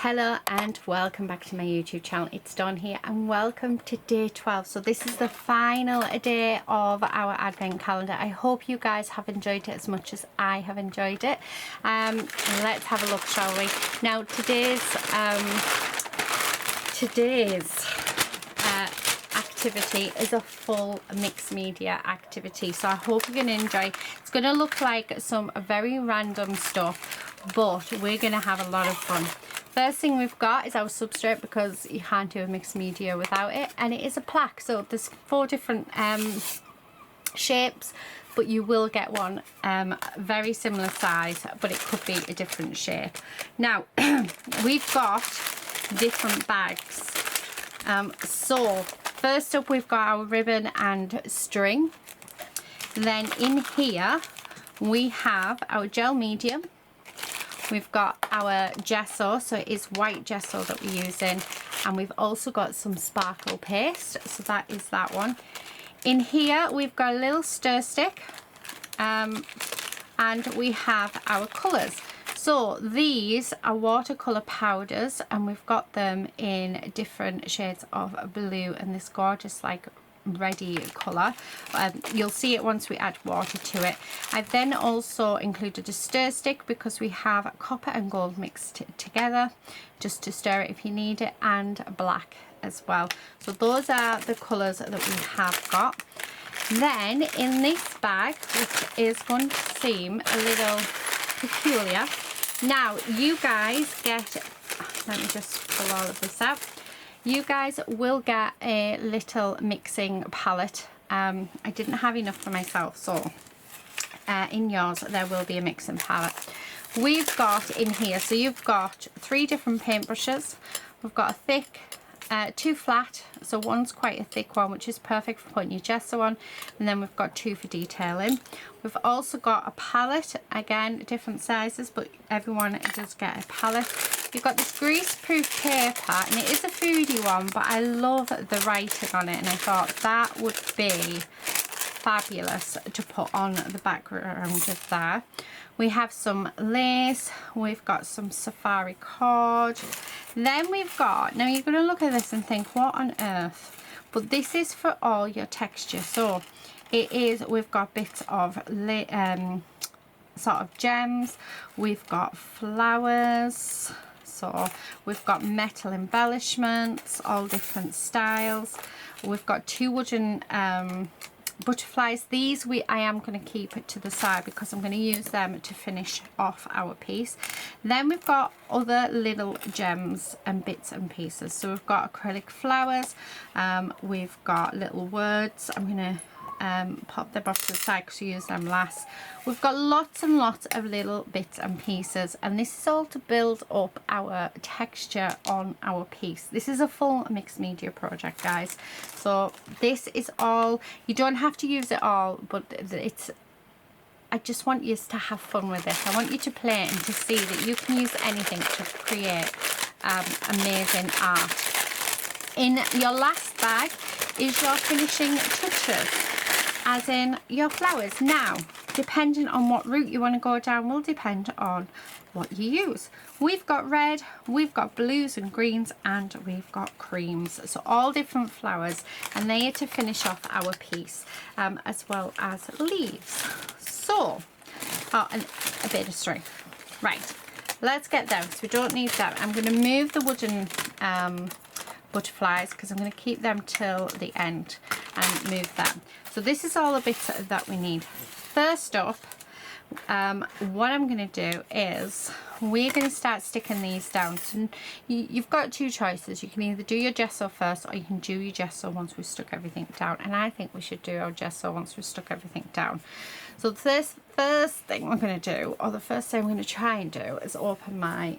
Hello and welcome back to my YouTube channel. It's Dawn here and welcome to day 12. So this is the final day of our advent calendar. I hope you guys have enjoyed it as much as I have enjoyed it. Let's have a look, shall we? Now today's activity is a full mixed media activity, so I hope you're going to enjoy. It's going to look like some very random stuff, but we're going to have a lot of fun. First thing we've got is our substrate, because you can't do a mixed media without it, and it is a plaque. So there's 4 different shapes, but you will get one very similar size, but it could be a different shape. Now we've got different bags. So first up we've got our ribbon and string. Then in here we have our gel medium. We've got our gesso, so it is white gesso that we're using, and we've also got some sparkle paste, so that is that one. In here we've got a little stir stick, and we have our colours. So these are watercolour powders, and we've got them in different shades of blue and this gorgeous like reddy colour. You'll see it once we add water to it. I've then also included a stir stick because we have copper and gold mixed together, just to stir it if you need it, and black as well. So those are the colours that we have got. Then in this bag, which is going to seem a little peculiar, now you guys get, let me just pull all of this out. You guys will get a little mixing palette. I didn't have enough for myself, so in yours there will be a mixing palette. We've got in here, so you've got 3 different paintbrushes. We've got a thick, 2 flat, so one's quite a thick one, which is perfect for putting your gesso on, and then we've got 2 for detailing. We've also got a palette, again different sizes, but everyone does get a palette. You've got this grease-proof paper, and it is a foodie one, but I love the writing on it, and I thought that would be fabulous to put on the background of that. We have some lace, we've got some safari cord, then we've got, now you're going to look at this and think, what on earth? But this is for all your texture. So it is, we've got bits of sort of gems, we've got flowers, so we've got metal embellishments, all different styles. We've got 2 wooden butterflies. These I am going to keep it to the side because I'm going to use them to finish off our piece. Then we've got other little gems and bits and pieces. So we've got acrylic flowers, we've got little words. I'm going to pop them off to the side because we use them last. We've got lots and lots of little bits and pieces, and this is all to build up our texture on our piece. This is a full mixed media project, guys, so this is all, you don't have to use it all, but it's, I just want you to have fun with this. I want you to play it and to see that you can use anything to create amazing art. In your last bag is your finishing touches, as in your flowers. Now, depending on what route you want to go down will depend on what you use. We've got red, we've got blues and greens, and we've got creams. So all different flowers, and they are to finish off our piece, as well as leaves. So, oh, and a bit of string. Right, let's get them, so we don't need them. I'm going to move the wooden butterflies because I'm going to keep them till the end and move them. So this is all the bits that we need. First up, what I'm going to do is we're going to start sticking these down. So you've got 2 choices. You can either do your gesso first, or you can do your gesso once we've stuck everything down, and I think we should do our gesso once we've stuck everything down. So this first thing we're going to do, or the first thing I'm going to try and do, is open my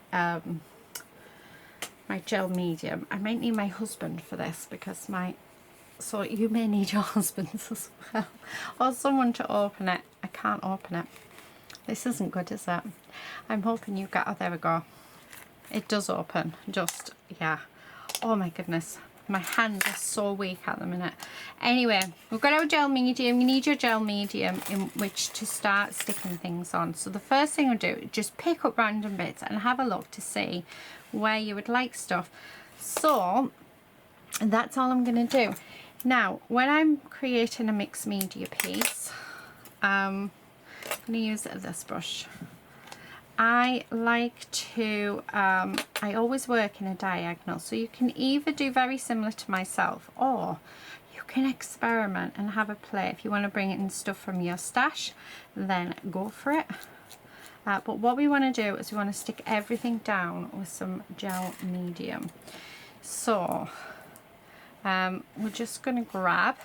my gel medium. I might need my husband for this because so you may need your husbands as well, or someone to open it. I can't open it. This isn't good, is it? I'm hoping you got, oh, there we go. It does open, just, yeah. Oh my goodness, my hands are so weak at the minute. Anyway, we've got our gel medium. You need your gel medium in which to start sticking things on. So the first thing we'll do is just pick up random bits and have a look to see where you would like stuff. So that's all I'm going to do. Now, when I'm creating a mixed media piece, I'm going to use this brush. I like to, I always work in a diagonal, so you can either do very similar to myself, or you can experiment and have a play. If you want to bring in stuff from your stash, then go for it. But what we want to do is we want to stick everything down with some gel medium. So we're just going to grab,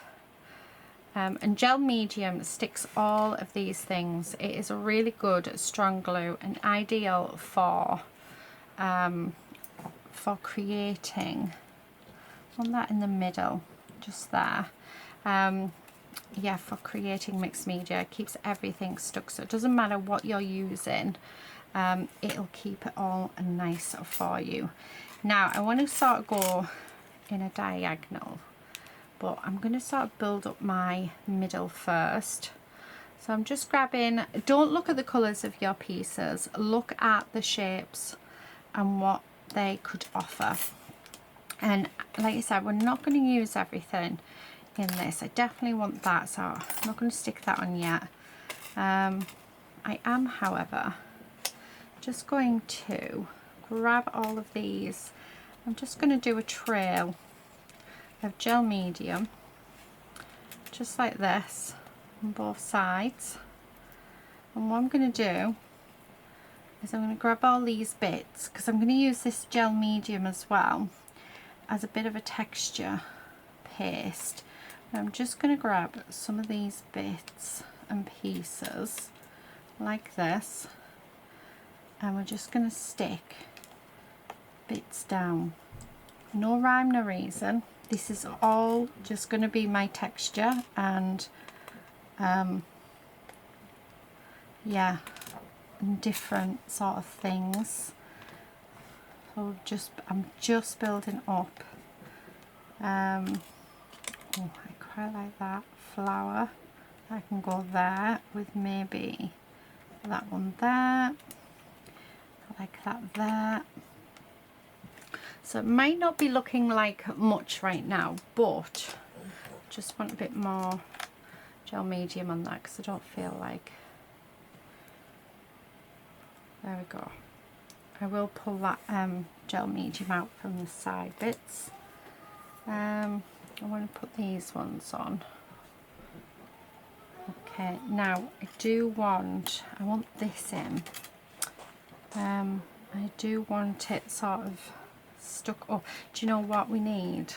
and gel medium sticks all of these things. It is a really good strong glue and ideal for creating, on that in the middle, just there. Yeah, for creating mixed media. It keeps everything stuck, so it doesn't matter what you're using, it'll keep it all nice for you. Now I want to sort of go in a diagonal, but I'm going to sort of build up my middle first. So I'm just grabbing, don't look at the colours of your pieces, look at the shapes and what they could offer. And like I said, we're not going to use everything in this. I definitely want that, so I'm not going to stick that on yet. I am, however, just going to grab all of these. I'm just going to do a trail of gel medium, just like this, on both sides. And what I'm going to do is I'm going to grab all these bits, because I'm going to use this gel medium as well as a bit of a texture paste. And I'm just going to grab some of these bits and pieces like this, and we're just going to stick bits down. No rhyme, no reason. This is all just going to be my texture and yeah, and different sort of things. So I'm just building up. Oh, I quite like that flower. I can go there with maybe that one there. I like that there. So it might not be looking like much right now, but just want a bit more gel medium on that, because I don't feel like, there we go. I will pull that gel medium out from the side bits. I want to put these ones on. Okay, now I want this in. I do want it sort of stuck up. Do you know what we need?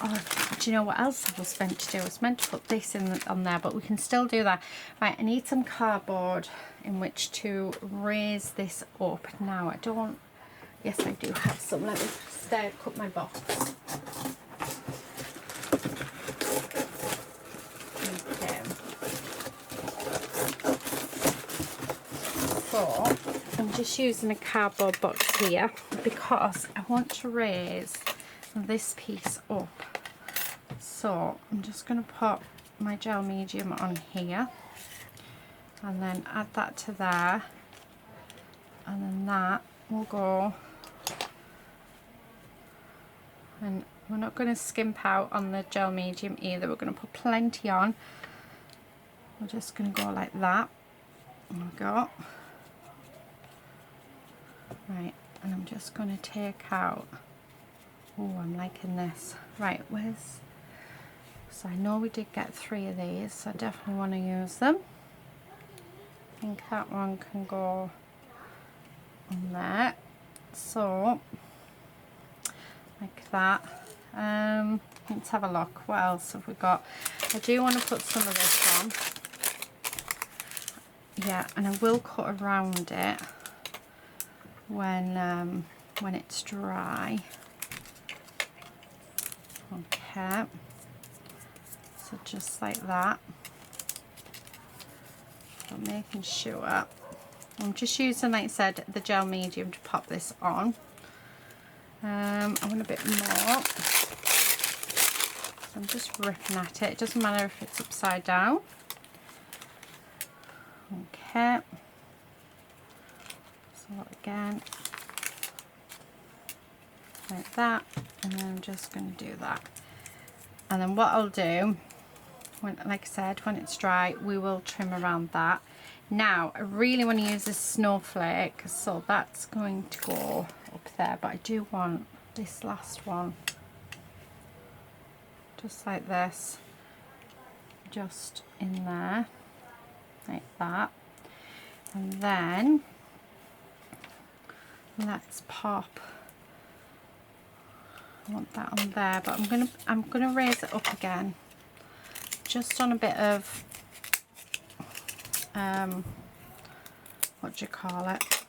Oh, do you know what else I was meant to do? I was meant to put this on there, but we can still do that. Right, I need some cardboard in which to raise this up. Now I don't, yes I do have some. Let me just cut my box. Okay. So I'm just using a cardboard box here because I want to raise this piece up. So I'm just going to put my gel medium on here and then add that to there, and then that will go, and we're not going to skimp out on the gel medium either, we're going to put plenty on. We're just going to go like that. There we go. Right, and I'm just going to take out, oh I'm liking this. Right, where's, so I know we did get 3 of these, so I definitely want to use them. I think that one can go on there, so like that. Let's have a look, what else have we got? I do want to put some of this on, yeah, and I will cut around it when it's dry. Okay, so just like that. So making sure I'm just using, like I said, the gel medium to pop this on. I want a bit more, so I'm just ripping at it. It doesn't matter if it's upside down. Okay, so pull it again like that, and then I'm just going to do that. And then what I'll do, when, like I said, when it's dry, we will trim around that. Now I really want to use this snowflake, so that's going to go up there, but I do want this last one just like this, just in there like that. And then let's pop, I want that on there, but I'm gonna raise it up again just on a bit of what do you call it,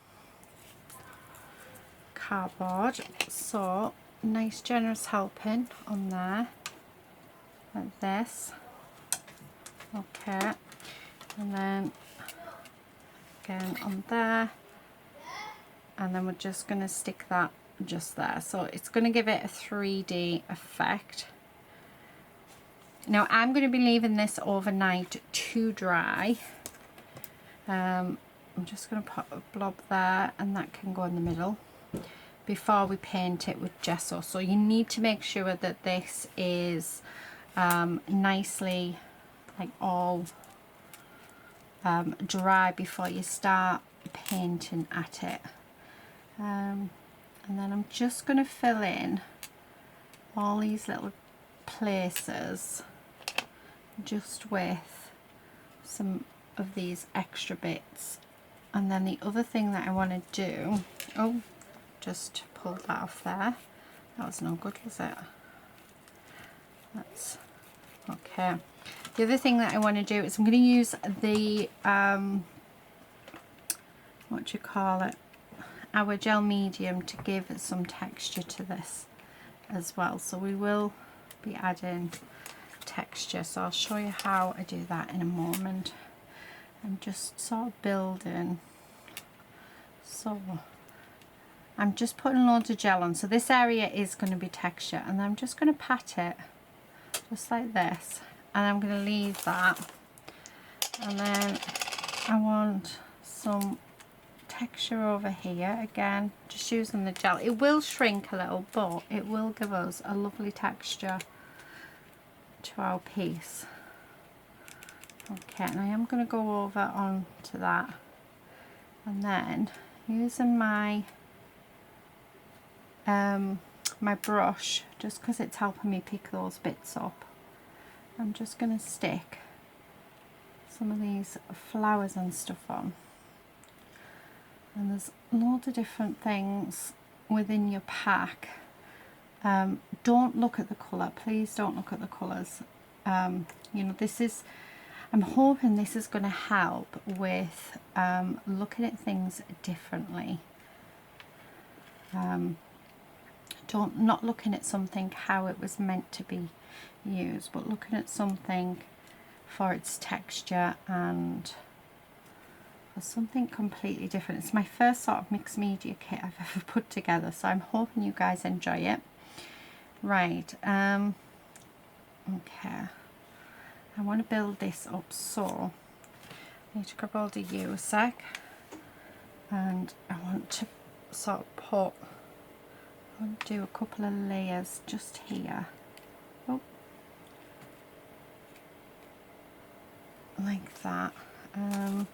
cardboard. So nice generous helping on there like this. Okay, and then again on there, and then we're just going to stick that just there, so it's going to give it a 3D effect. Now I'm going to be leaving this overnight to dry. I'm just going to put a blob there, and that can go in the middle before we paint it with gesso. So you need to make sure that this is nicely like all dry before you start painting at it. And then I'm just going to fill in all these little places just with some of these extra bits. And then the other thing that I want to do, oh, just pull that off there, that was no good, was it? That's okay. The other thing that I want to do is I'm going to use the what do you call it, our gel medium, to give some texture to this as well. So we will be adding texture, so I'll show you how I do that in a moment. I'm just sort of building, so I'm just putting loads of gel on, so this area is going to be texture, and I'm just going to pat it just like this, and I'm going to leave that. And then I want some texture over here again, just using the gel. It will shrink a little, but it will give us a lovely texture to our piece. Okay, and I am going to go over onto that, and then using my my brush, just because it's helping me pick those bits up, I'm just going to stick some of these flowers and stuff on. And there's loads of different things within your pack. Don't look at the colour, please don't look at the colours. You know, this is, I'm hoping this is going to help with looking at things differently. Not looking at something how it was meant to be used, but looking at something for its texture and for something completely different. It's my first sort of mixed media kit I've ever put together, so I'm hoping you guys enjoy it. Right, okay, I want to build this up, so I need to grab hold of you a sec, and I want to sort of put, I want to do a couple of layers just here. Oh, like that. I'm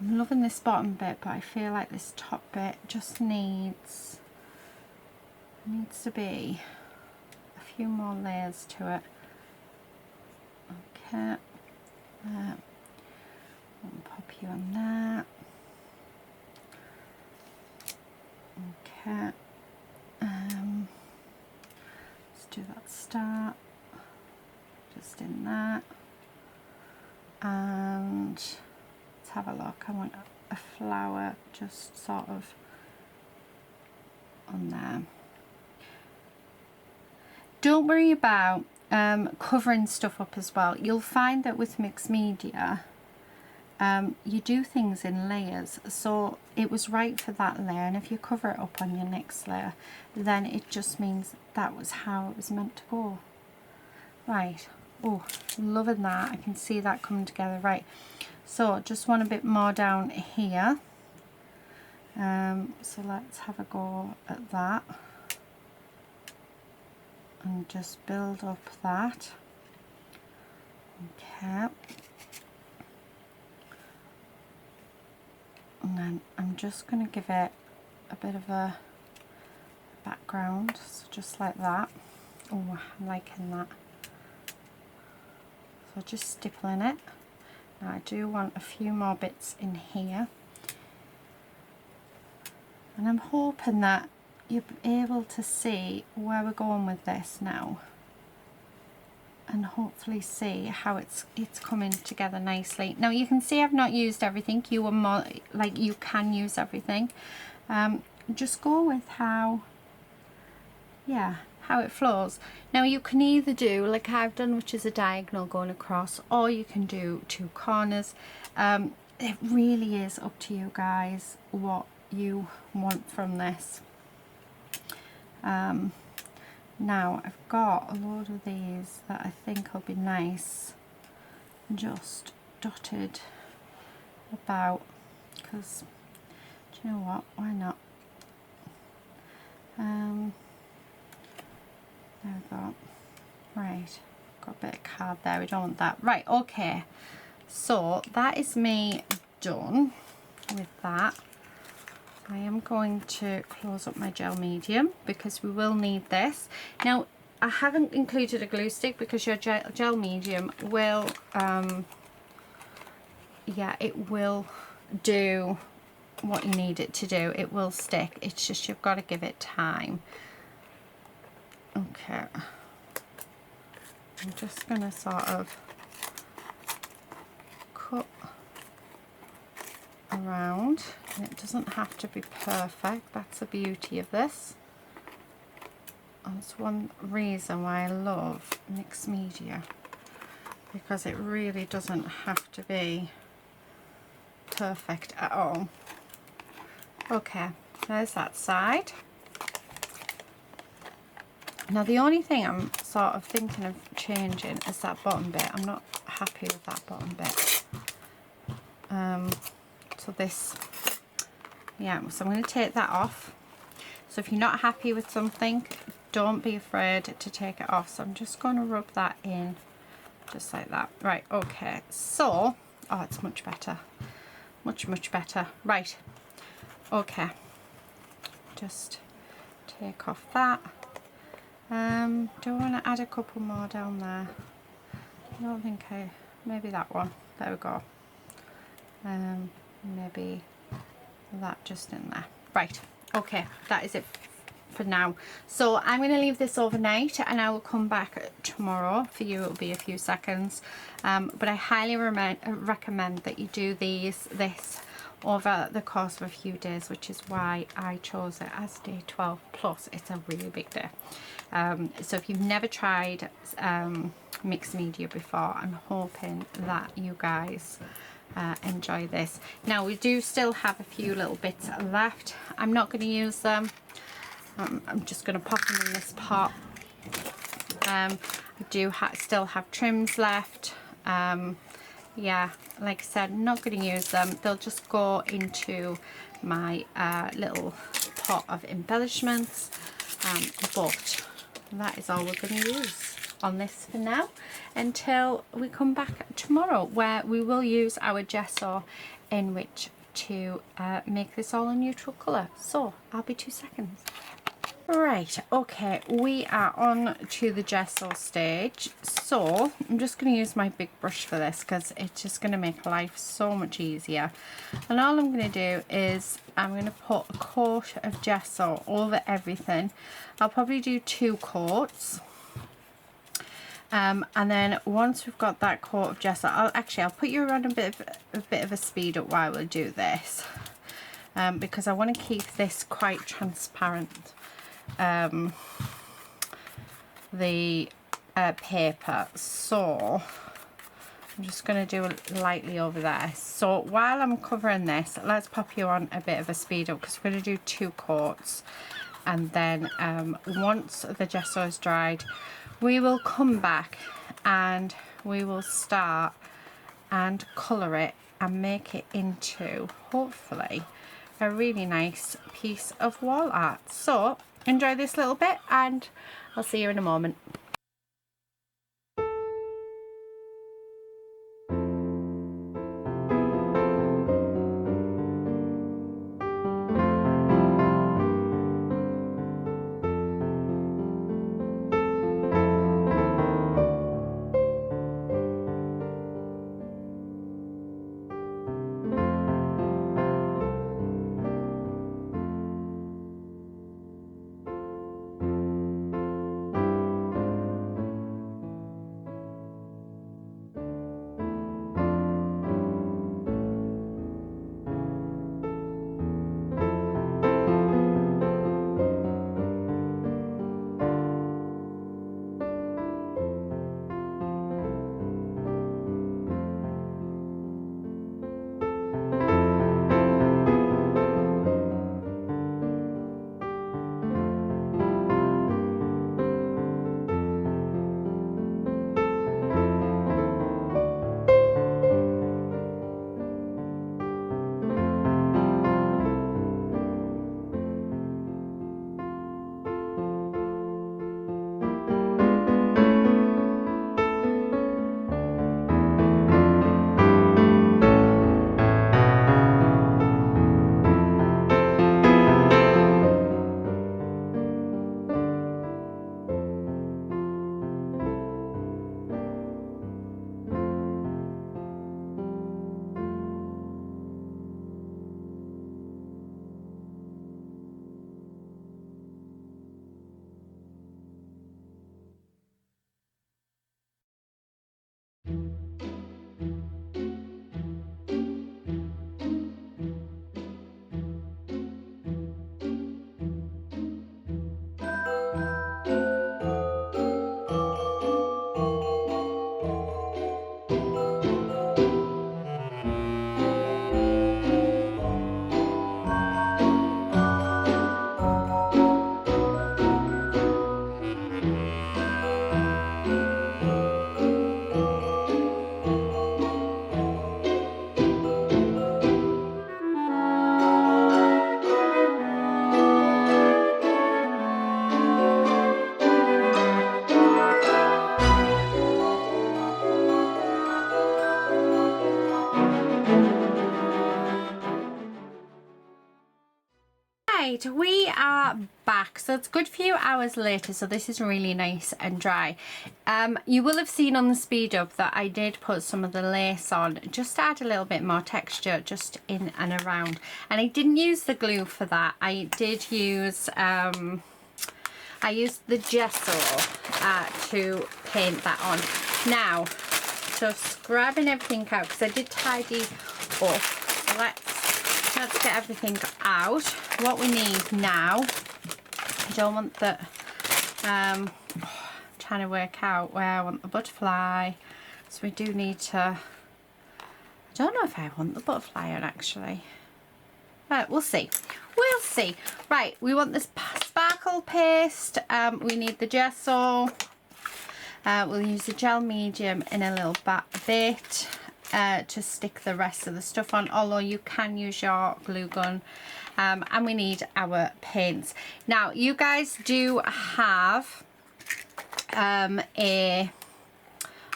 loving this bottom bit, but I feel like this top bit just needs to be a few more layers to it. Okay, I'll pop you on that. Okay, let's do that start just in that, and let's have a look. I want a flower just sort of on there. Don't worry about covering stuff up as well. You'll find that with mixed media, you do things in layers, so it was right for that layer, and if you cover it up on your next layer, then it just means that was how it was meant to go. Right, oh, loving that. I can see that coming together. Right, so just want a bit more down here, So let's have a go at that and just build up that. Okay, and then I'm just going to give it a bit of a background, so just like that. Oh, I'm liking that. So just stippling it. Now I do want a few more bits in here, and I'm hoping that you'll be able to see where we're going with this now, and hopefully see how it's coming together nicely. Now you can see I've not used everything. You are more like, you can use everything. Just go with how it flows. Now you can either do like I've done, which is a diagonal going across, or you can do two corners. It really is up to you guys what you want from this. Now I've got a load of these that I think will be nice just dotted about, because do you know what, why not? There we go. Right, got a bit of card there, we don't want that. Right, okay, so that is me done with that. I am going to close up my gel medium because we will need this. Now I haven't included a glue stick because your gel medium will it will do what you need it to do. It will stick, it's just you've got to give it time. Okay, I'm just going to sort of cut around, and it doesn't have to be perfect. That's the beauty of this. That's one reason why I love mixed media, because it really doesn't have to be perfect at all. Okay, there's that side. Now the only thing I'm sort of thinking of changing is that bottom bit. I'm not happy with that bottom bit. So this, yeah, so I'm going to take that off. So if you're not happy with something, don't be afraid to take it off. So I'm just going to rub that in just like that. Right, okay, so oh, it's much better, much better. Right, okay, just take off that. Do I want to add a couple more down there? I don't think maybe that one, there we go. Maybe that just in there. Right, okay, that is it for now. So I'm going to leave this overnight and I will come back tomorrow. For you it will be a few seconds, but I highly recommend that you do this over the course of a few days, which is why I chose it as day 12 plus. It's a really big day. So if you've never tried mixed media before, I'm hoping that you guys enjoy this. Now we do still have a few little bits left. I'm not going to use them. I'm just going to pop them in this pot. I do still have trims left. Yeah, like I said, I'm not going to use them. They'll just go into my little pot of embellishments. But that is all we're going to use on this for now, until we come back tomorrow, where we will use our gesso in which to make this all a neutral colour. So I'll be 2 seconds. Right, okay, we are on to the gesso stage. So I'm just going to use my big brush for this because it's just going to make life so much easier. And all I'm going to do is I'm going to put a coat of gesso over everything. I'll probably do 2 coats. And then once we've got that coat of gesso, I'll put you around a bit of a speed up while we do this, because I want to keep this quite transparent. The paper, so I'm just going to do it lightly over there. So while I'm covering this, let's pop you on a bit of a speed up, because we're going to do 2 coats, and then once the gesso is dried, we will come back and we will start and colour it and make it into, hopefully, a really nice piece of wall art. So enjoy this little bit and I'll see you in a moment. Right, we are back. So it's a good few hours later, so this is really nice and dry. You will have seen on the speed up that I did put some of the lace on just to add a little bit more texture just in and around, and I didn't use the glue for that. I did use I used the gesso to paint that on. Now just grabbing everything out because I did tidy up, so let's get everything out. What we need now, I don't want the I'm trying to work out where I want the butterfly, so we do need to, I don't know if I want the butterfly on actually, but we'll see. Right, we want this sparkle paste, we need the gesso, we'll use the gel medium in a little bit to stick the rest of the stuff on, although you can use your glue gun, and we need our paints. Now you guys do have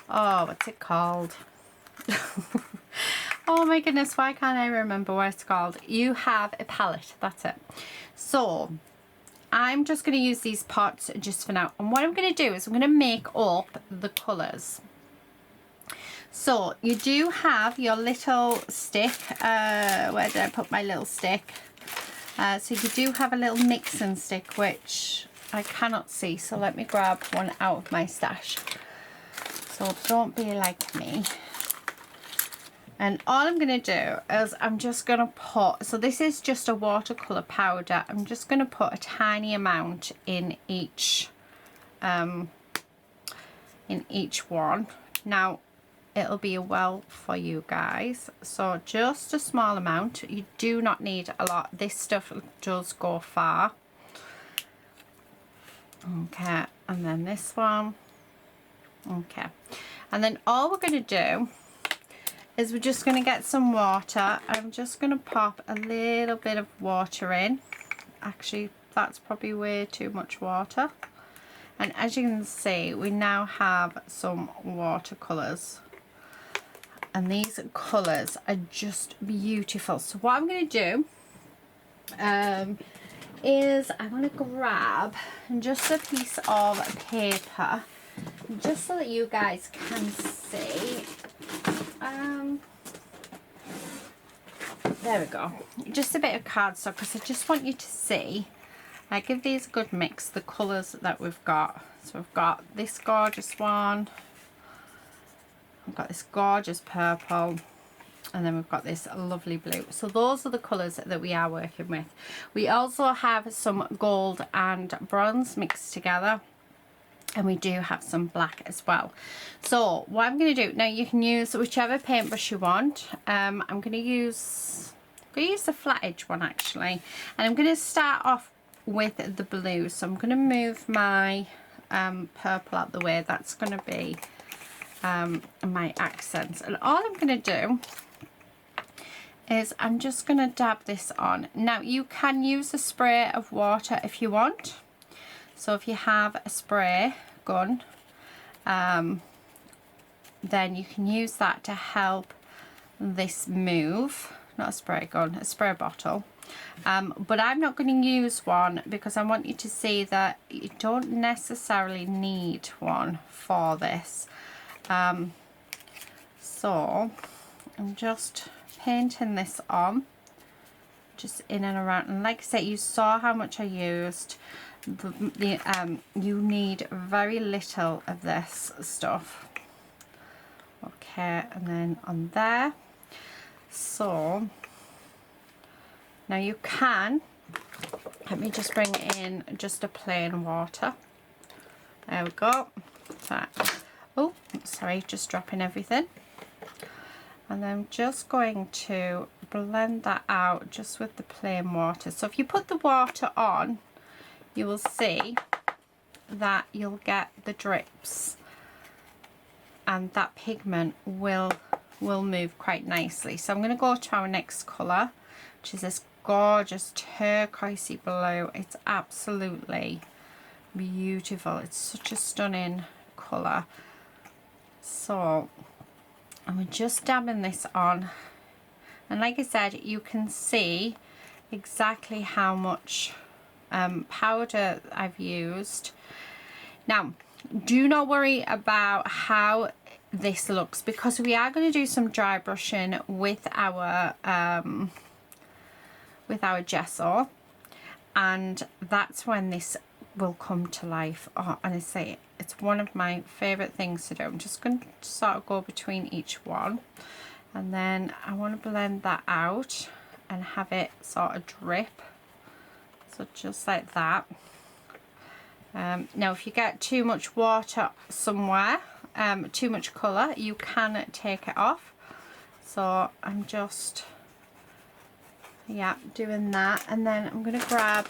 what's it called? Oh my goodness, why can't I remember what it's called? You have a palette, that's it. So I'm just going to use these pots just for now, and what I'm going to do is I'm going to make up the colours. So you do have your little stick, where did I put my little stick? So you do have a little mixing stick, which I cannot see, so let me grab one out of my stash. So don't be like me. And all I'm going to do is I'm just going to put, so this is just a watercolour powder, I'm just going to put a tiny amount in each one. Now it'll be a well for you guys, so just a small amount. You do not need a lot. This stuff does go far. Okay, and then this one. Okay, and then all we're going to do is we're just going to get some water. I'm just going to pop a little bit of water in. Actually, that's probably way too much water. And as you can see, we now have some watercolours. And these colours are just beautiful. So what I'm going to do is I'm going to grab just a piece of paper, just so that you guys can see. There we go. Just a bit of cardstock, because I just want you to see. I give these a good mix, the colours that we've got. So we've got this gorgeous one. We've got this gorgeous purple. And then we've got this lovely blue. So those are the colours that we are working with. We also have some gold and bronze mixed together. And we do have some black as well. So what I'm going to do, now you can use whichever paintbrush you want. I'm going to use the flat edge one actually. And I'm going to start off with the blue. So I'm going to move my purple out the way. That's going to be my accents. And all I'm going to do is I'm just going to dab this on. Now you can use a spray of water if you want. So if you have a spray gun, then you can use that to help this move. Not a spray gun, a spray bottle. But I'm not going to use one because I want you to see that you don't necessarily need one for this. So I'm just painting this on, just in and around. And like I said, you saw how much I used. You need very little of this stuff. Okay, and then on there. So now you can, let me just bring in just a plain water. There we go. That. Oh, sorry, just dropping everything. And I'm just going to blend that out just with the plain water. So if you put the water on, you will see that you'll get the drips, and that pigment will move quite nicely. So I'm going to go to our next colour, which is this gorgeous turquoisey blue. It's absolutely beautiful. It's such a stunning colour. So I'm just dabbing this on, and like I said, you can see exactly how much powder I've used. Now do not worry about how this looks, because we are going to do some dry brushing with our gesso, and that's when this will come to life. Oh, and I say it's one of my favorite things to do. I'm just going to sort of go between each one, and then I want to blend that out and have it sort of drip. So just like that. Now if you get too much water somewhere, too much colour, you can take it off. So I'm just doing that, and then I'm going to grab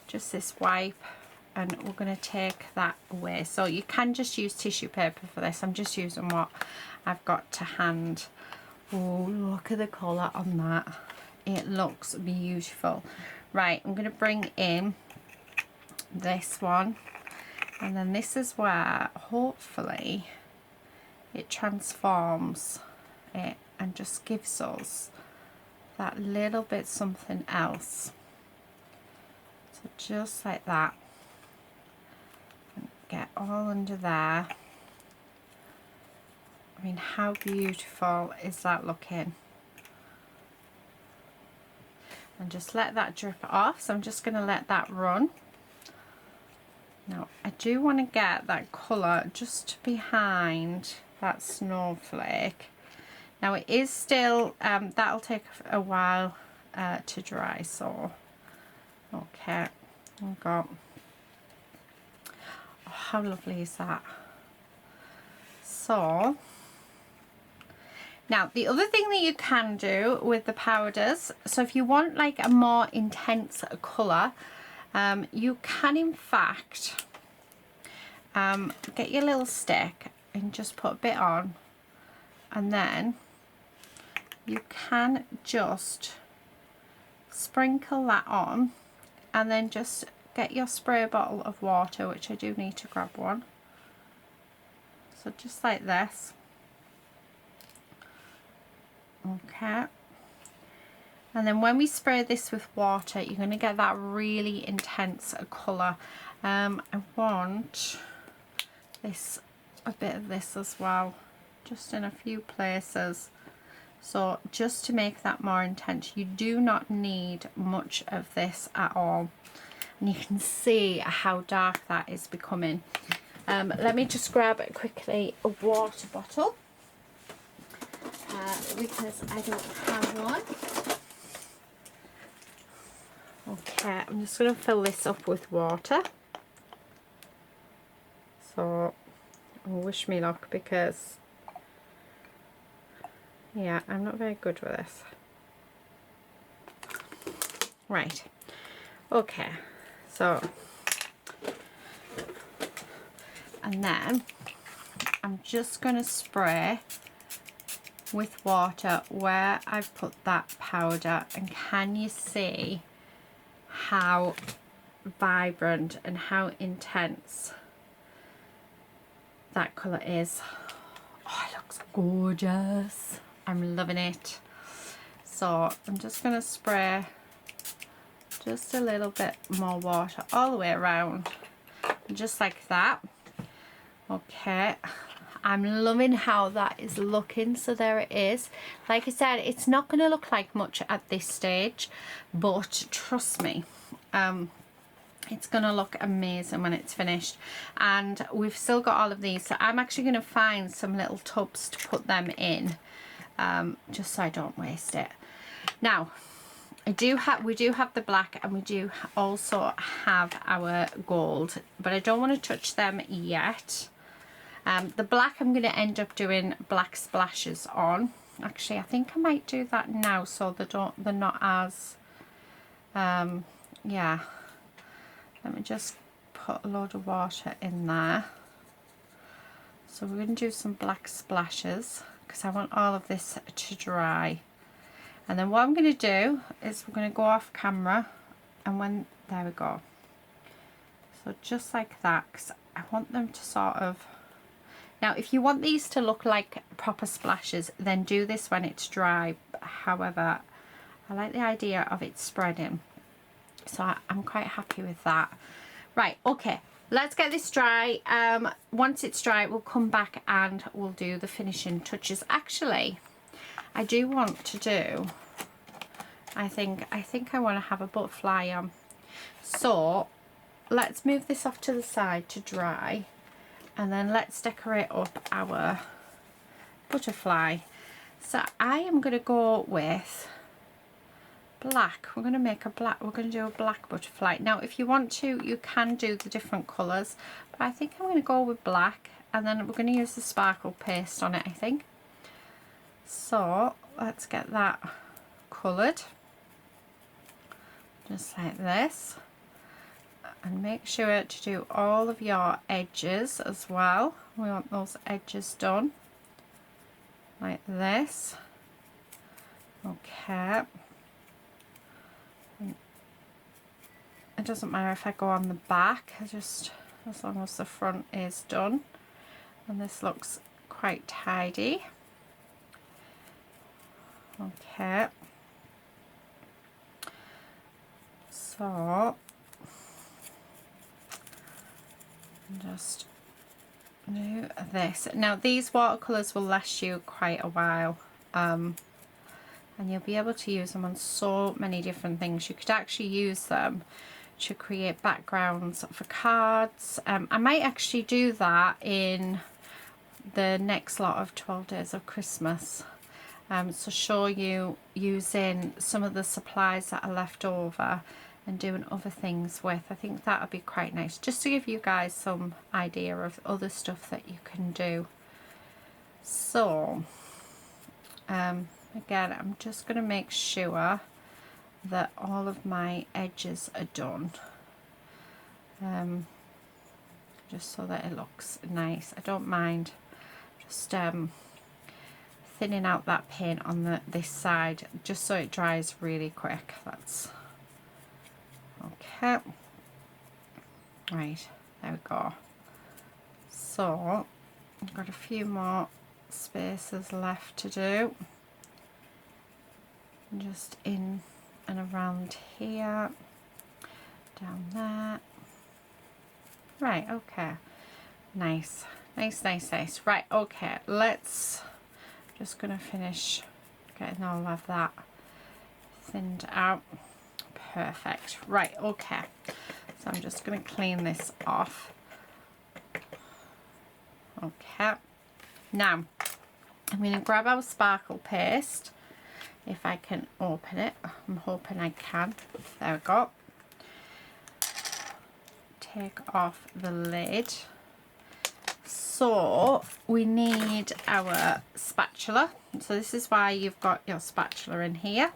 just this wipe and we're going to take that away. So you can just use tissue paper for this. I'm just using what I've got to hand. Oh, look at the colour on that. It looks beautiful. Right, I'm going to bring in this one, and then this is where hopefully it transforms it and just gives us that little bit something else. So just like that, and get all under there. I mean, how beautiful is that looking? And just let that drip off. So I'm just going to let that run. Now I do want to get that colour just behind that snowflake. Now it is still, that'll take a while to dry. So okay, I've got, oh, how lovely is that? So now the other thing that you can do with the powders, so if you want like a more intense colour, you can in fact get your little stick and just put a bit on, and then you can just sprinkle that on, and then just get your spray bottle of water, which I do need to grab one. So just like this. Okay. And then when we spray this with water, you're going to get that really intense colour. I want this, a bit of this as well, just in a few places. So just to make that more intense, you do not need much of this at all. And you can see how dark that is becoming. Let me just grab quickly a water bottle because I don't have one. Okay, I'm just going to fill this up with water. So wish me luck, because yeah, I'm not very good with this. Right, okay, so, and then I'm just going to spray with water where I've put that powder, and can you see how vibrant and how intense that colour is? Oh, it looks gorgeous. I'm loving it. So I'm just going to spray just a little bit more water all the way around, just like that. Okay, I'm loving how that is looking. So there it is. Like I said, it's not going to look like much at this stage, but trust me, it's going to look amazing when it's finished. And we've still got all of these, so I'm actually going to find some little tubs to put them in, just so I don't waste it. Now we do have the black, and we do also have our gold, but I don't want to touch them yet. The black I'm going to end up doing black splashes on. Actually, I think I might do that now, so they're not as yeah. Let me just put a load of water in there. So we're going to do some black splashes because I want all of this to dry. And then what I'm going to do is we're going to go off camera, and when, there we go. So just like that, because I want them to sort of, now if you want these to look like proper splashes, then do this when it's dry. However, I like the idea of it spreading. So I'm quite happy with that. Right, okay, let's get this dry. Once it's dry, we'll come back and we'll do the finishing touches. Actually, I do want to do, I think I want to have a butterfly on. So let's move this off to the side to dry, and then let's decorate up our butterfly. So I am going to go with black. We're going to do a black butterfly. Now if you want to, you can do the different colours, but I think I'm going to go with black, and then we're going to use the sparkle paste on it, I think. So let's get that coloured just like this, and make sure to do all of your edges as well. We want those edges done like this. Okay, it doesn't matter if I go on the back, as long as the front is done, and this looks quite tidy. Okay, so just do this. Now these watercolours will last you quite a while, and you'll be able to use them on so many different things. You could actually use them to create backgrounds for cards. I might actually do that in the next lot of 12 Days of Christmas. So show you using some of the supplies that are left over and doing other things with. I think that would be quite nice, just to give you guys some idea of other stuff that you can do. So again, I'm just going to make sure that all of my edges are done, just so that it looks nice. I don't mind just thinning out that paint on this side just so it dries really quick. That's okay. Right, there we go. So I've got a few more spaces left to do, just in and around here, down there. Right, okay, nice. Right, okay, just gonna finish getting all of that thinned out. Perfect. Right, okay, so I'm just gonna clean this off. Okay, now I'm going to grab our sparkle paste, if I can open it. I'm hoping I can. There we go. Take off the lid. So we need our spatula. So this is why you've got your spatula in here.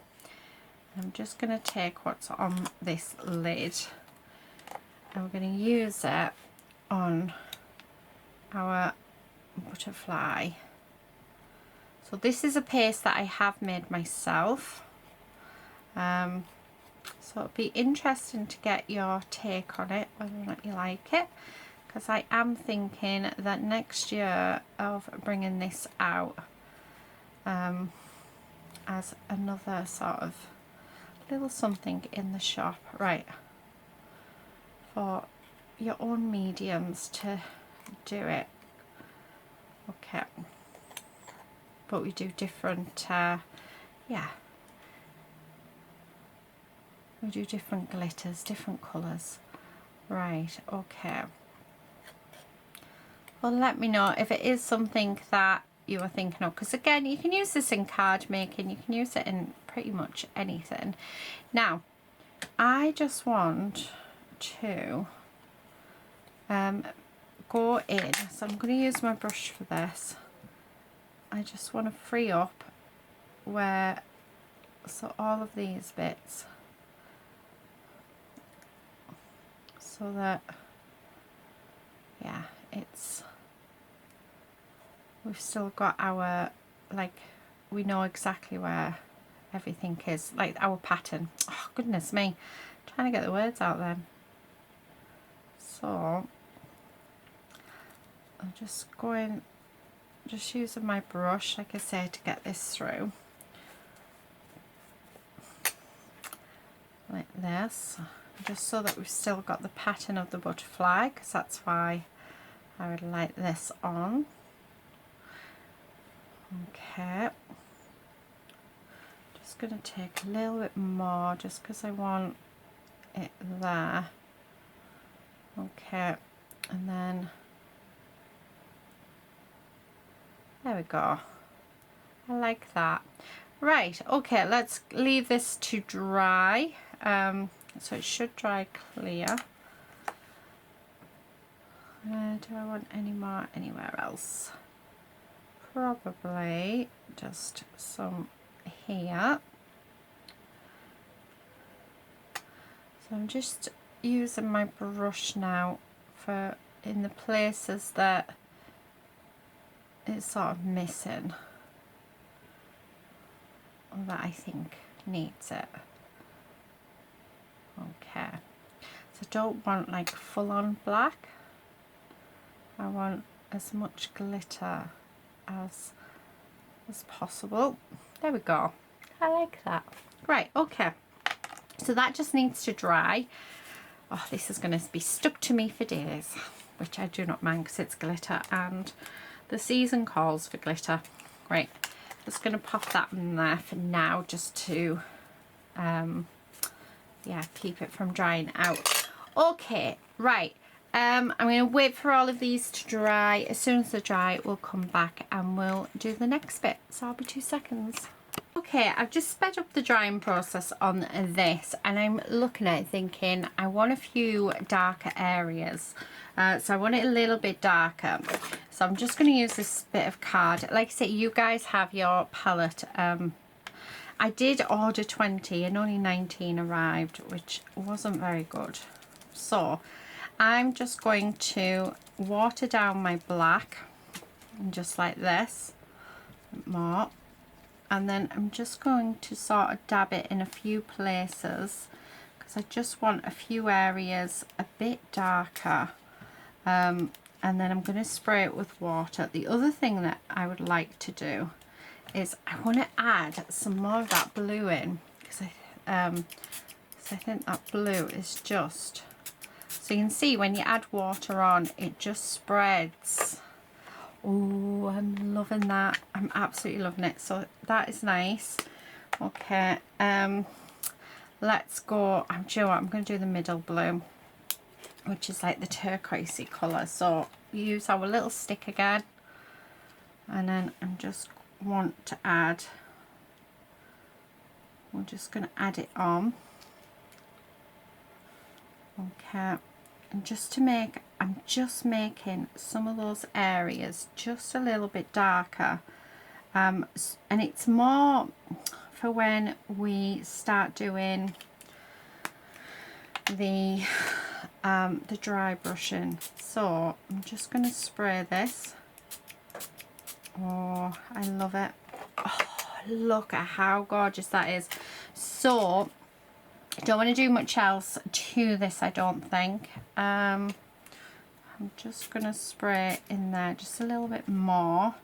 I'm just going to take what's on this lid and we're going to use it on our butterfly. So this is a paste that I have made myself, so it'll be interesting to get your take on it, whether or not you like it, because I am thinking that next year of bringing this out as another sort of little something in the shop, right, for your own mediums to do it. Okay, but we do different yeah, we do different glitters, different colours. Right, okay, well, let me know if it is something that you are thinking of, because again, you can use this in card making, you can use it in pretty much anything. Now I just want to go in, so I'm going to use my brush for this. I just want to free up where, so all of these bits, so that, yeah, it's, we've still got our, like, we know exactly where everything is, like our pattern. Oh goodness me, I'm trying to get the words out then. So I'm just going, just using my brush, like I say, to get this through, like this, just so that we've still got the pattern of the butterfly, because that's why I would like this on. Okay, just going to take a little bit more just because I want it there. Okay, and then there we go. I like that. Right, okay, let's leave this to dry. So it should dry clear. Do I want any more anywhere else? Probably just some here. So I'm just using my brush now for in the places that it's sort of missing, or that I think needs it. Okay, so I don't want like full-on black. I want as much glitter as possible. There we go. I like that. Right, okay, so that just needs to dry. Oh, this is going to be stuck to me for days, which I do not mind because it's glitter and the season calls for glitter. Right, just going to pop that in there for now, just to yeah, keep it from drying out. Okay, right, I'm going to wait for all of these to dry. As soon as they're dry, we'll come back and we'll do the next bit. So I'll be 2 seconds. Okay, I've just sped up the drying process on this, and I'm looking at it thinking I want a few darker areas. So I want it a little bit darker. So I'm just going to use this bit of card. Like I said, you guys have your palette. I did order 20 and only 19 arrived, which wasn't very good. So I'm just going to water down my black, just like this. more. And then I'm just going to sort of dab it in a few places because I just want a few areas a bit darker. And then I'm going to spray it with water. The other thing that I would like to do is I want to add some more of that blue in because I think that blue is just, so you can see when you add water on, it just spreads. Oh, I'm loving that. I'm absolutely loving it. So that is nice. Okay, let's go. I'm sure I'm going to do the middle blue, which is like the turquoisey colour. So use our little stick again, and then I'm just want to add, we're just going to add it on. Okay, and just to make, I'm just making some of those areas just a little bit darker, and it's more for when we start doing the dry brushing. So I'm just going to spray this. Oh, I love it. Oh, look at how gorgeous that is. So I don't want to do much else to this, I don't think. I'm just going to spray in there just a little bit more,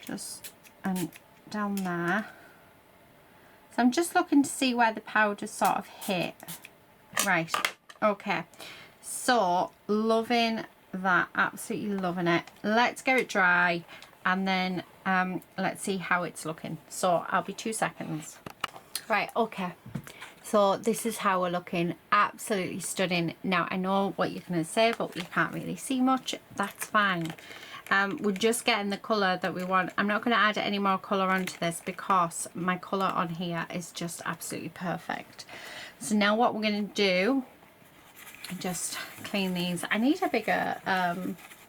just and down there. So I'm just looking to see where the powder sort of hit. Right, okay, so loving that, absolutely loving it. Let's get it dry and then let's see how it's looking. So I'll be 2 seconds. Right, okay, so this is how we're looking. Absolutely stunning. Now I know what you're going to say, but you can't really see much. That's fine. We're just getting the colour that we want. I'm not going to add any more colour onto this because my colour on here is just absolutely perfect. So now what we're going to do, just clean these. I need a bigger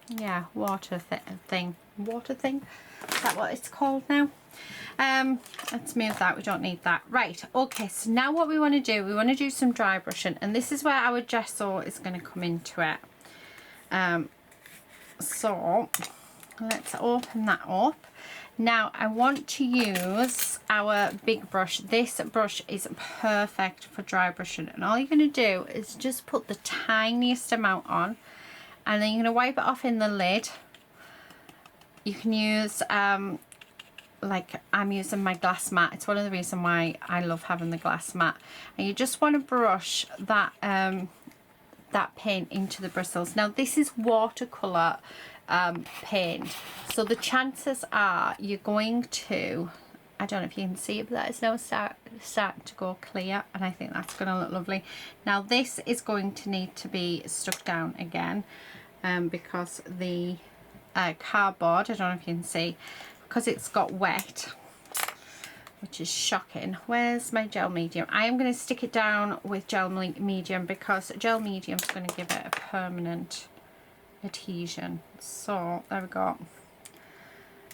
yeah, water thing. Is that what it's called now? Let's move that. We don't need that. Right, okay, so now what we want to do, we want to do some dry brushing, and this is where our gesso is going to come into it. So let's open that up. Now I want to use our big brush. This brush is perfect for dry brushing, and all you're going to do is just put the tiniest amount on, and then you're going to wipe it off in the lid. You can use like I'm using my glass mat. It's one of the reasons why I love having the glass mat. And you just want to brush that that paint into the bristles. Now this is watercolor paint, so the chances are you're going to, I don't know if you can see it, but that is now starting to go clear, and I think that's going to look lovely. Now this is going to need to be stuck down again because the cardboard, I don't know if you can see, because it's got wet, which is shocking. Where's my gel medium? I am going to stick it down with gel medium because gel medium is going to give it a permanent adhesion. So there we go.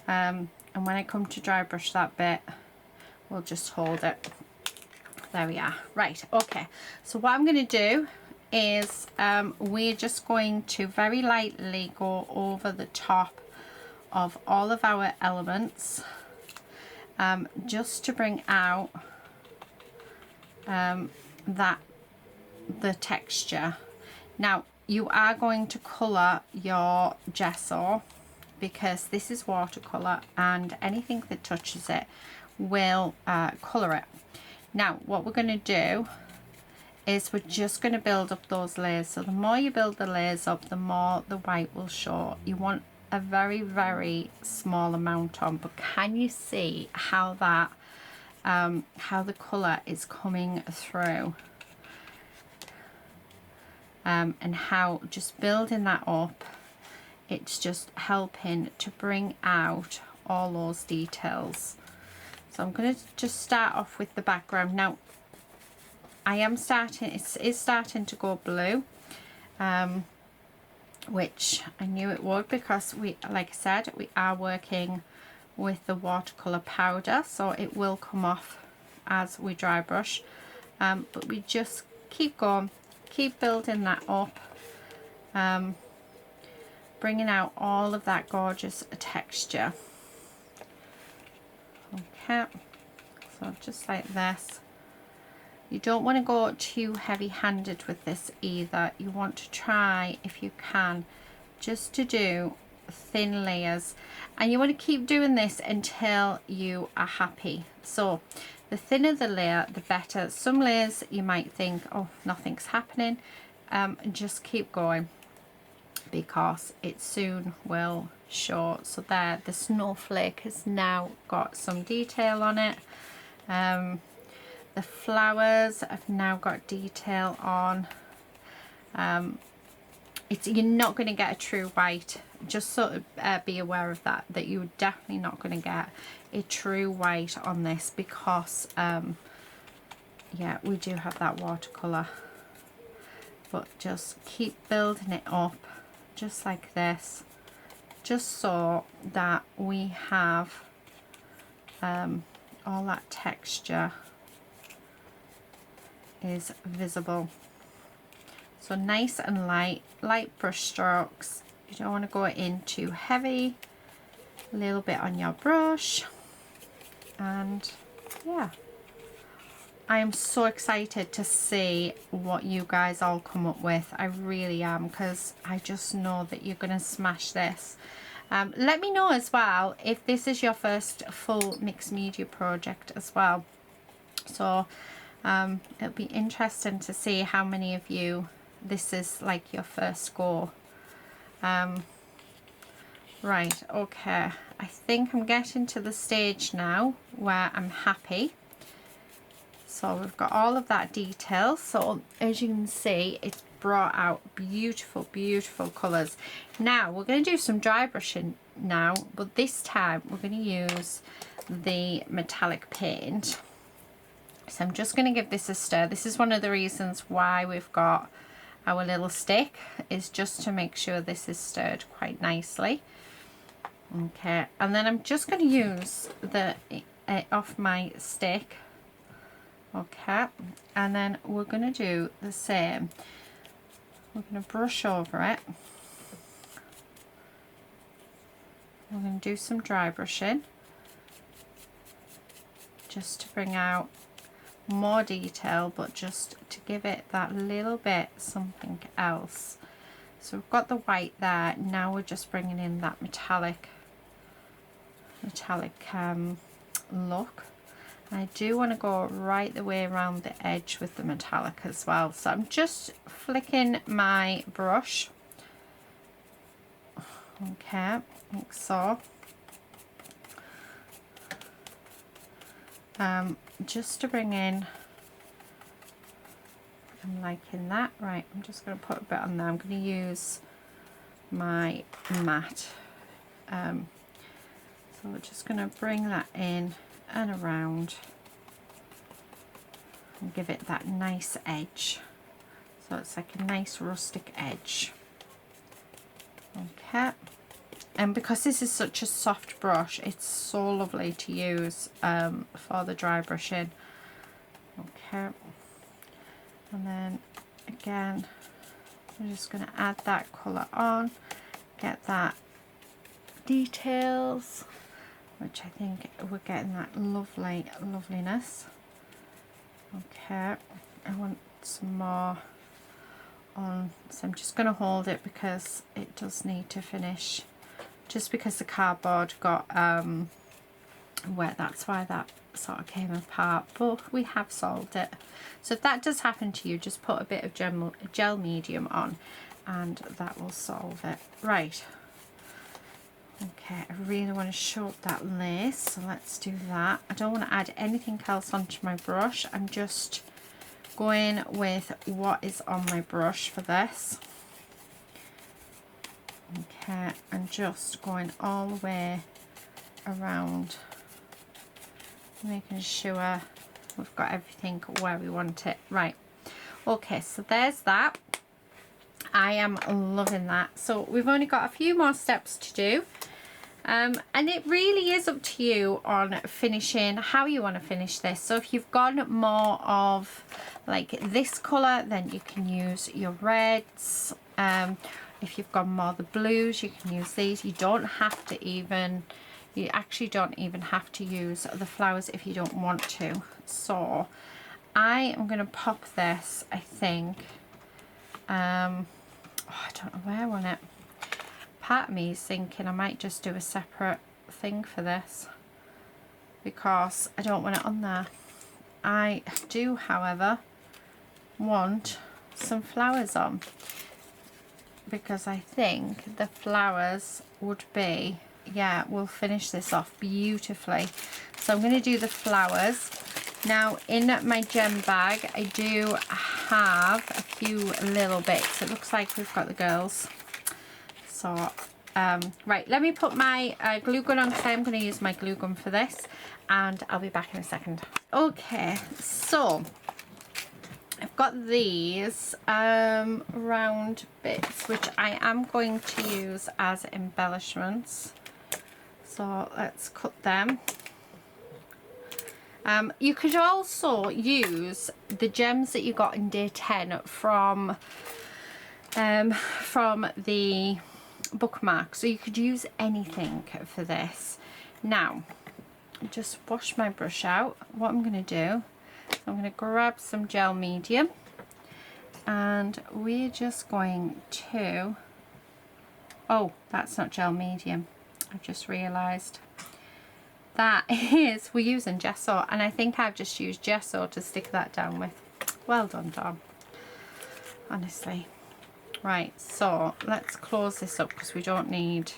And when I come to dry brush that bit, we'll just hold it. There we are. Right, okay, so what I'm going to do is we're just going to very lightly go over the top of all of our elements, just to bring out that the texture. Now you are going to colour your gesso because this is watercolour, and anything that touches it will colour it. Now what we're going to do is we're just going to build up those layers. So the more you build the layers up, the more the white will show. You want a very, very small amount on, but can you see how that how the colour is coming through, and how just building that up, it's just helping to bring out all those details. So I'm going to just start off with the background. Now I am starting, it is starting to go blue, which I knew it would because we, like I said, we are working with the watercolor powder, so it will come off as we dry brush, but we just keep going, keep building that up, bringing out all of that gorgeous texture. Okay, so just like this. You don't want to go too heavy-handed with this either. You want to try, if you can, just to do thin layers, and you want to keep doing this until you are happy. So the thinner the layer, the better. Some layers you might think, oh, nothing's happening, just keep going, because it soon will show. So there, the snowflake has now got some detail on it. The flowers have now got detail on. You're not going to get a true white. Just sort of be aware of that you're definitely not going to get a true white on this, because yeah, we do have that watercolor. But just keep building it up just like this, just so that we have all that texture is visible. So nice and light brush strokes. You don't want to go in too heavy. A little bit on your brush. And yeah, I am so excited to see what you guys all come up with. I really am, because I just know that you're going to smash this. Let me know as well if this is your first full mixed media project as well. So it'll be interesting to see how many of you this is like your first go. Right, okay, I think I'm getting to the stage now where I'm happy. So we've got all of that detail. So as you can see, it's brought out beautiful, beautiful colours. Now we're going to do some dry brushing now, but this time we're going to use the metallic paint. So I'm just going to give this a stir. This is one of the reasons why we've got our little stick, is just to make sure this is stirred quite nicely. Okay, and then I'm just going to use the off my stick. Okay, and then we're going to do the same. We're going to brush over it. We're going to do some dry brushing, just to bring out more detail, but just to give it that little bit something else. So we've got the white there. Now we're just bringing in that metallic look. I do want to go right the way around the edge with the metallic as well. So I'm just flicking my brush. Okay, like so. Just to bring in, I'm liking that. Right, I'm just going to put a bit on there. I'm going to use my matte. So we're just going to bring that in and around and give it that nice edge. So it's like a nice rustic edge. Okay. And because this is such a soft brush, it's so lovely to use for the dry brushing. Okay, and then again, I'm just going to add that colour on, get that details, which I think we're getting that loveliness. Okay, I want some more on, so I'm just going to hold it because it does need to finish. Just because the cardboard got wet, that's why that sort of came apart, but we have solved it. So if that does happen to you, just put a bit of gel medium on and that will solve it. Right, okay, I really want to show up that lace, so let's do that. I don't want to add anything else onto my brush. I'm just going with what is on my brush for this. Okay, and just going all the way around, making sure we've got everything where we want it. Right, okay, so there's that. I am loving that. So we've only got a few more steps to do, and it really is up to you on finishing, how you want to finish this. So if you've got more of like this colour, then you can use your reds. If you've got more of the blues, you can use these. You don't have to even You actually don't even have to use the flowers if you don't want to. So I am going to pop this, I think, I don't know where I want it. Part of me is thinking I might just do a separate thing for this because I don't want it on there. I do, however, want some flowers on because I think the flowers would be, yeah, we'll finish this off beautifully. So I'm going to do the flowers. Now in my gem bag I do have a few little bits. It looks like we've got the girls. So right, let me put my glue gun on because I'm going to use my glue gun for this, and I'll be back in a second. Okay, so I've got these round bits which I am going to use as embellishments. So let's cut them. You could also use the gems that you got in day 10 from the bookmark. So you could use anything for this. Now, just wash my brush out. What I'm going to do, I'm going to grab some gel medium, and we're just going to, oh, that's not gel medium. I've just realised. That is, we're using gesso, and I think I've just used gesso to stick that down with. Well done, Dom. Honestly. Right, so let's close this up because we don't need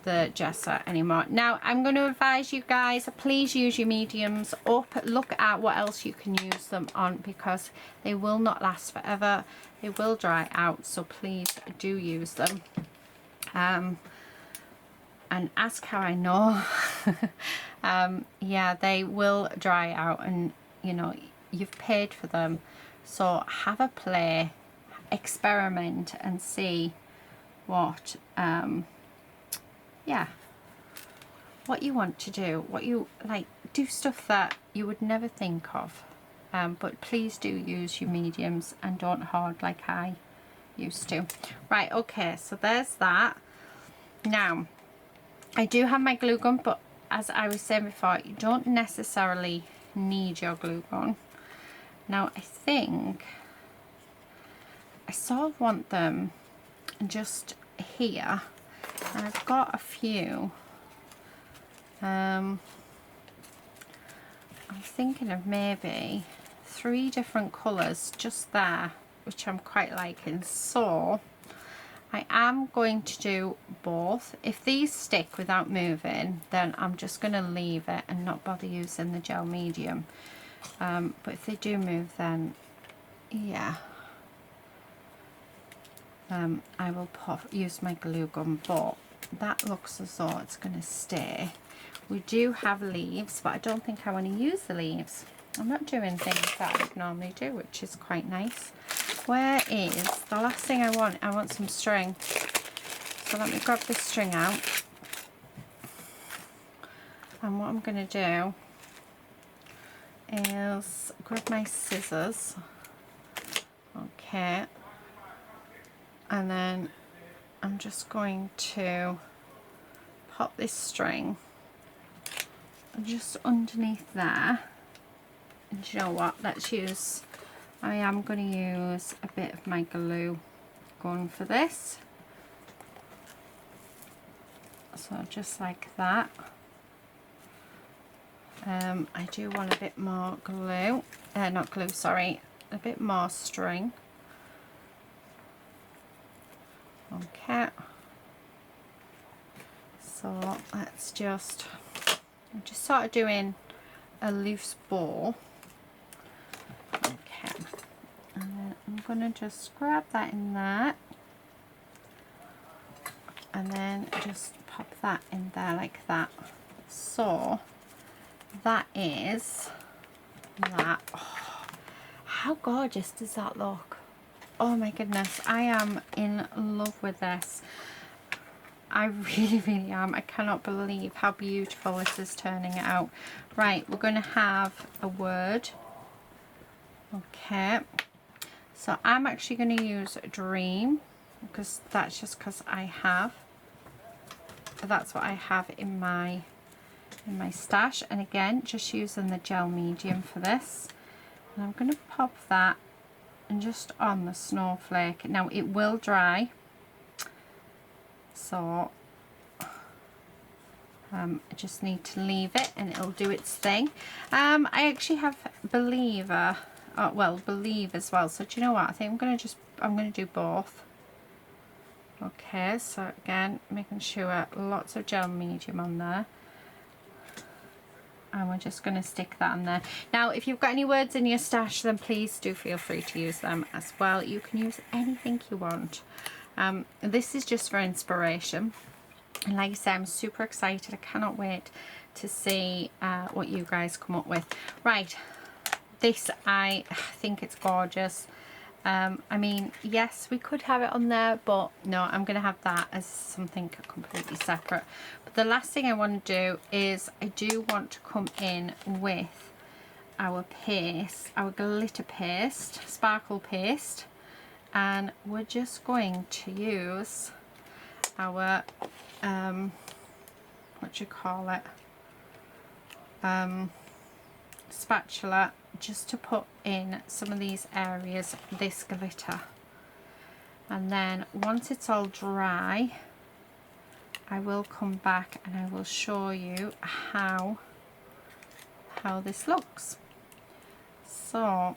the gesso anymore. Now, I'm going to advise you guys, please use your mediums up. Look at what else you can use them on because they will not last forever. They will dry out, so please do use them. And ask how I know. Yeah, they will dry out, and you know, you've paid for them, so have a play, experiment and see what yeah, what you want to do, what you like. Do stuff that you would never think of, but please do use your mediums and don't hoard like I used to. Right, okay, so there's that. Now I do have my glue gun, but as I was saying before, you don't necessarily need your glue gun. Now I think I sort of want them just here, and I've got a few. I'm thinking of maybe 3 different colours just there, which I'm quite liking. So I am going to do both. If these stick without moving, then I'm just going to leave it and not bother using the gel medium. But if they do move, then yeah, I will use my glue gun. But that looks as though it's going to stay. We do have leaves, but I don't think I want to use the leaves. I'm not doing things that I would normally do, which is quite nice. Where is the last thing I want? I want some string. So let me grab the string out. And what I'm going to do is grab my scissors. Okay. And then I'm just going to pop this string just underneath there. And do you know what? Let's use, I am going to use a bit of my glue gun for this. So just like that. I do want a bit more glue, not glue, sorry, a bit more string. Okay. So let's just, I'm just sort of doing a loose ball. Okay, and then I'm gonna just grab that in there, and then just pop that in there like that. So that is that. Oh, how gorgeous does that look? Oh my goodness, I am in love with this. I really, really am. I cannot believe how beautiful this is turning out. Right, we're going to have a word. Okay, so I'm actually going to use dream because that's just because I have. That's what I have in my in my stash, and again just using the gel medium for this, and I'm going to pop that and just on the snowflake. Now it will dry, so I just need to leave it and it'll do its thing. I actually have Believe as well, so do you know what, I think I'm going to do both. Okay, so again making sure lots of gel medium on there, and we're just going to stick that on there. Now if you've got any words in your stash, then please do feel free to use them as well. You can use anything you want. This is just for inspiration, and like I said, I'm super excited. I cannot wait to see what you guys come up with. Right, this, I think it's gorgeous. I mean, yes, we could have it on there, but no, I'm going to have that as something completely separate. But the last thing I want to do is I do want to come in with our paste, our glitter paste, sparkle paste, and we're just going to use our, what do you call it, spatula, just to put in some of these areas this glitter, and then once it's all dry I will come back and I will show you how this looks. So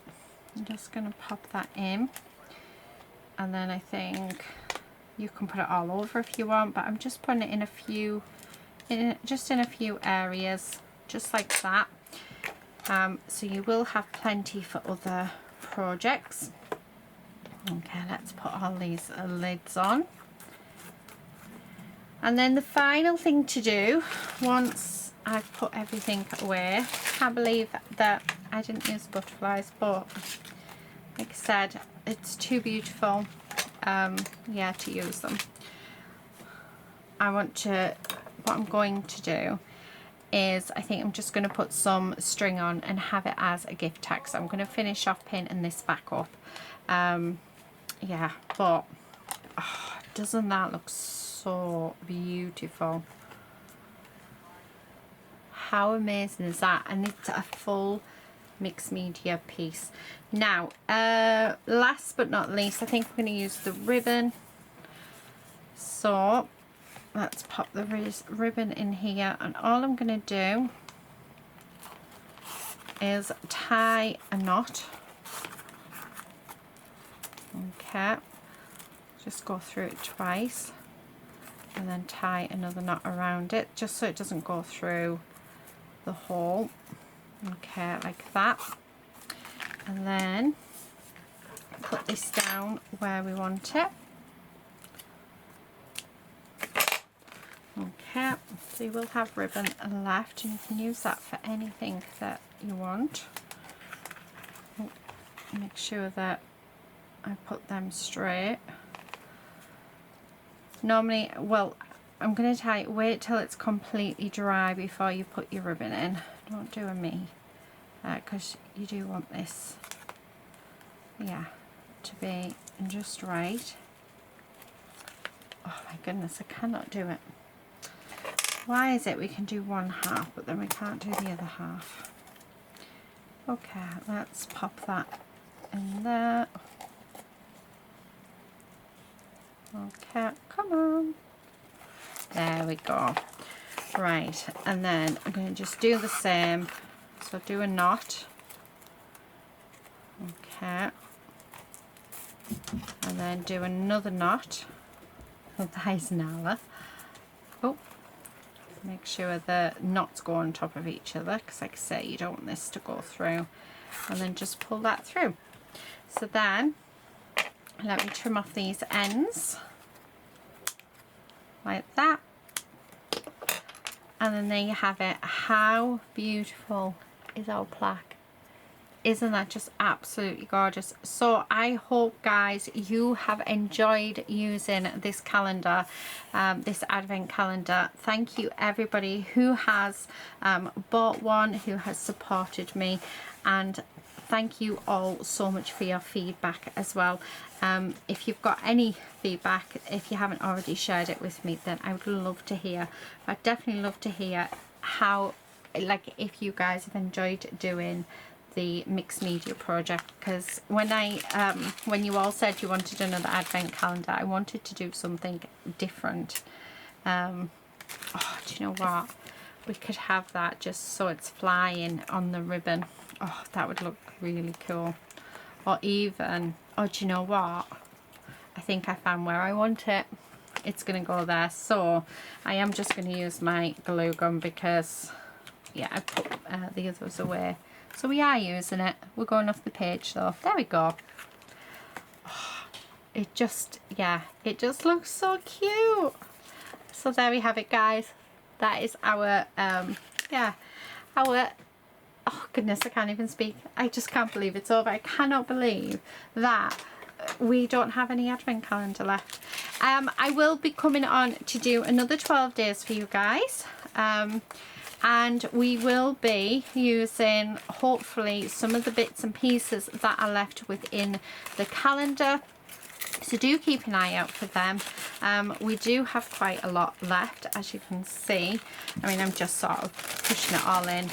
I'm just going to pop that in, and then I think you can put it all over if you want, but I'm just putting it in a few, just in a few areas, just like that. So you will have plenty for other projects. Okay, let's put all these lids on. And then the final thing to do, once I've put everything away, can't believe that I didn't use butterflies, but like I said, it's too beautiful, yeah, to use them. What I'm going to do is I think I'm just going to put some string on and have it as a gift tag. So I'm going to finish off pinning this back up. Yeah, but doesn't that look so beautiful? How amazing is that? And it's a full mixed media piece. Now last but not least, I think we're going to use the ribbon. So let's pop the ribbon in here, and all I'm going to do is tie a knot. Okay, just go through it twice and then tie another knot around it, just so it doesn't go through the hole. Okay, like that, and then put this down where we want it. Okay, so you will have ribbon left, and you can use that for anything that you want. Make sure that I put them straight. Normally, well, I'm going to tie it, wait till it's completely dry before you put your ribbon in. Don't do a me, because you do want this, yeah, to be just right. Oh my goodness, I cannot do it. Why is it we can do one half but then we can't do the other half? Okay, let's pop that in there. Okay, come on. There we go. Right, and then I'm going to just do the same. So do a knot. Okay. And then do another knot. Oh, that is Nala. Oh. Make sure the knots go on top of each other, because like I say, you don't want this to go through, and then just pull that through. So then let me trim off these ends like that, and then there you have it. How beautiful is our plaque? Isn't that just absolutely gorgeous? So I hope, guys, you have enjoyed using this calendar, this advent calendar. Thank you everybody who has bought one, who has supported me, and thank you all so much for your feedback as well. If you've got any feedback, if you haven't already shared it with me, then I would love to hear. I'd definitely love to hear how, like, if you guys have enjoyed doing the mixed media project, because when when you all said you wanted another advent calendar, I wanted to do something different. Oh, do you know what, we could have that just so it's flying on the ribbon. Oh, that would look really cool. Or even, oh, do you know what, I think I found where I want it. It's going to go there, so I am just going to use my glue gun because, yeah, I put the others away. So we are using it. We're going off the page though. There we go. Oh, it just, yeah, it just looks so cute. So there we have it, guys. That is our, yeah, our, oh goodness, I can't even speak. I just can't believe it's over. I cannot believe that we don't have any advent calendar left. I will be coming on to do another 12 days for you guys. And we will be using hopefully some of the bits and pieces that are left within the calendar, so do keep an eye out for them. We do have quite a lot left, as you can see. I mean, I'm just sort of pushing it all in,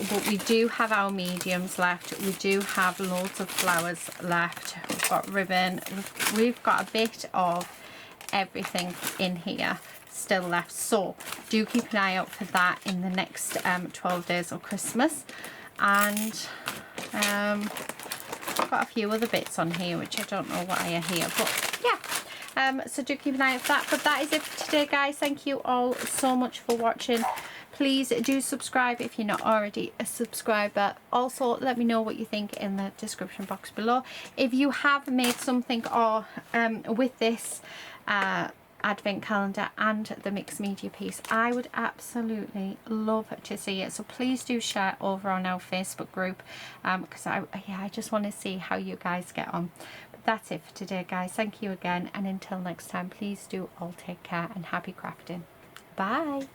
but we do have our mediums left. We do have loads of flowers left. We've got ribbon, we've got a bit of everything in here still left, so do keep an eye out for that in the next 12 days of Christmas. And I've got a few other bits on here which I don't know why are here, but yeah, so do keep an eye out for that. But that is it for today, guys. Thank you all so much for watching. Please do subscribe if you're not already a subscriber. Also, let me know what you think in the description box below. If you have made something or with this advent calendar and the mixed media piece, I would absolutely love to see it. So please do share over on our Facebook group, because I just want to see how you guys get on. But that's it for today, guys. Thank you again, and until next time, please do all take care and happy crafting. Bye.